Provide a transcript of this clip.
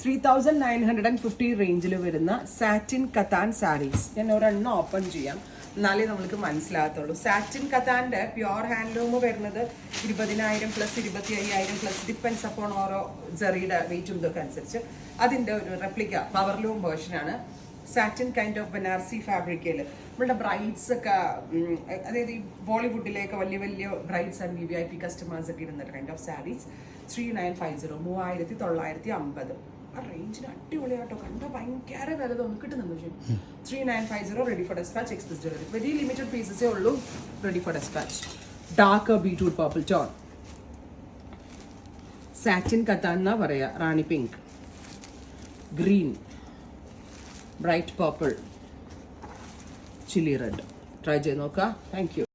3950 റേഞ്ചിൽ വരുന്ന സാറ്റിൻ കത്താൻ സാരീസ്. ഞാൻ ഒരെണ്ണം ഓപ്പൺ ചെയ്യാം, എന്നാലേ നമ്മൾക്ക് മനസ്സിലാകത്തുള്ളൂ. സാറ്റിൻ കത്താൻ്റെ പ്യുവർ ഹാൻഡ്ലൂം വരുന്നത് 20,000 പ്ലസ് 25,000 പ്ലസ് ഡിപ്പെൻസ് അപ്പോൺ ഓരോ ജെറിയുടെ വെയിറ്റും ഇതൊക്കെ അനുസരിച്ച്. അതിൻ്റെ ഒരു റെപ്ലിക്ക പവർലൂം വേർഷനാണ്. സാറ്റിൻ കൈൻഡ് ഓഫ് ബനാറസി ഫാബ്രിക്കയിൽ നമ്മളുടെ ബ്രൈഡ്സ് ഒക്കെ, അതായത് ഈ ബോളിവുഡിലേക്ക് വലിയ വലിയ ബ്രൈഡ്സ് ആൻഡ് VIP കസ്റ്റമേഴ്സ് ഒക്കെ ഇരുന്ന കൈൻഡ് ഓഫ് സാരീസ്. 3950, 3950. ആ റേഞ്ചിന് അടിപൊളിയാട്ടോ, കണ്ടോ ഭയങ്കര വില തോന്നും, കിട്ടുന്നുണ്ട്. 3950 ready for despatch, express delivery. Very limited പീസസേ ഉള്ളൂ, ready for despatch. Dark beetroot purple tone, satin കത്താൻ എന്നാ പറയാ. Rani pink, green, bright purple, chilli red. Try ചെയ്ത് നോക്കാം. Thank U.